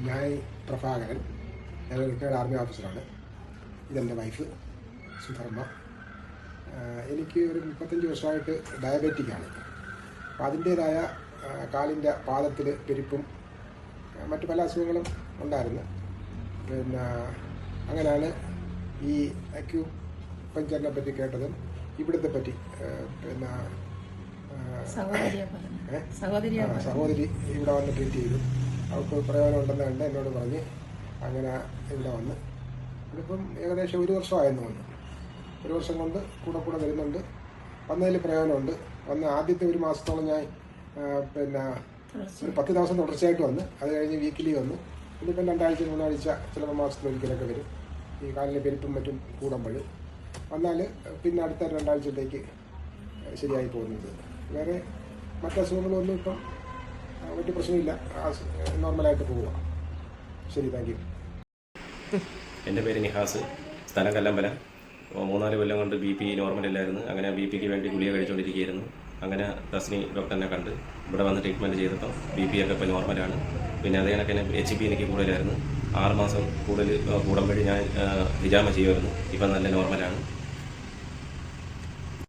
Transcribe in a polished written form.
ഞാൻ പ്രഭാകരൻ, ഞാൻ retired army ഓഫീസറാണ്. ഇതെൻ്റെ വൈഫ് സുധർമ്മ. എനിക്ക് ഒരു 35 വർഷമായിട്ട് ഡയബറ്റിക്കാണ്. അപ്പോൾ അതിൻ്റേതായ കാലിൻ്റെ പാദത്തിൽ പെരുപ്പും മറ്റു പല അസുഖങ്ങളും ഉണ്ടായിരുന്നു. പിന്നെ അങ്ങനെയാണ് ഈ അക്യൂപഞ്ചറിനെ പറ്റി കേട്ടതും ഇവിടുത്തെ പറ്റി പിന്നെ സഹോദരി ഇവിടെ വന്ന് ട്രീറ്റ് ചെയ്തു. അവർക്ക് പ്രയോജനം ഉണ്ടെന്ന് കണ്ട് എന്നോട് പറഞ്ഞ് അങ്ങനെ ഇവിടെ വന്ന് ഇതിപ്പം ഏകദേശം 1 വർഷമായെന്ന് തോന്നുന്നു. 1 വർഷം കൊണ്ട് കൂടെ വരുന്നുണ്ട്. വന്നതിൽ പ്രയോജനമുണ്ട്. വന്ന് ആദ്യത്തെ 1 മാസത്തോളം ഞാൻ പിന്നെ ഒരു 10 ദിവസം തുടർച്ചയായിട്ട് വന്ന്, അത് കഴിഞ്ഞ് വീക്കിലി വന്നു. ഇന്നിപ്പം 2 ആഴ്ച 3 ആഴ്ച ചിലപ്പോൾ മാസത്തിലൊരിക്കലൊക്കെ വരും. ഈ കാലിൻ്റെ പെരുപ്പും മറ്റും കൂടുമ്പോൾ വന്നാൽ പിന്നെ അടുത്ത 2 ആഴ്ചത്തേക്ക് ശരിയായി പോകുന്നത്. വേറെ മറ്റസുഖങ്ങളൊന്നും ഇപ്പം മറ്റു പ്രശ്നമില്ല, നോർമലായിട്ട് പോവുക. ശരി, താങ്ക് യു. എൻ്റെ പേര് നിഹാസ്, സ്ഥലം കല്ലമ്പലം. 3-4 കൊല്ലം കൊണ്ട് BP നോർമലില്ലായിരുന്നു. അങ്ങനെ BPക്ക് വേണ്ടി ഗുളിക കഴിച്ചുകൊണ്ടിരിക്കുകയായിരുന്നു. അങ്ങനെ തസ്നി ഡോക്ടറിനെ കണ്ട് ഇവിടെ വന്ന് ട്രീറ്റ്മെൻറ്റ് ചെയ്തപ്പോൾ BP ഒക്കെ ഇപ്പോൾ നോർമലാണ്. പിന്നെ അതേ കണക്കിന് HP എനിക്ക് കൂടുതലായിരുന്നു. 6 മാസം കൂടുമ്പോഴേ ഞാൻ ഹിജാമ ചെയ്യുമായിരുന്നു. ഇപ്പം നല്ല നോർമലാണ്.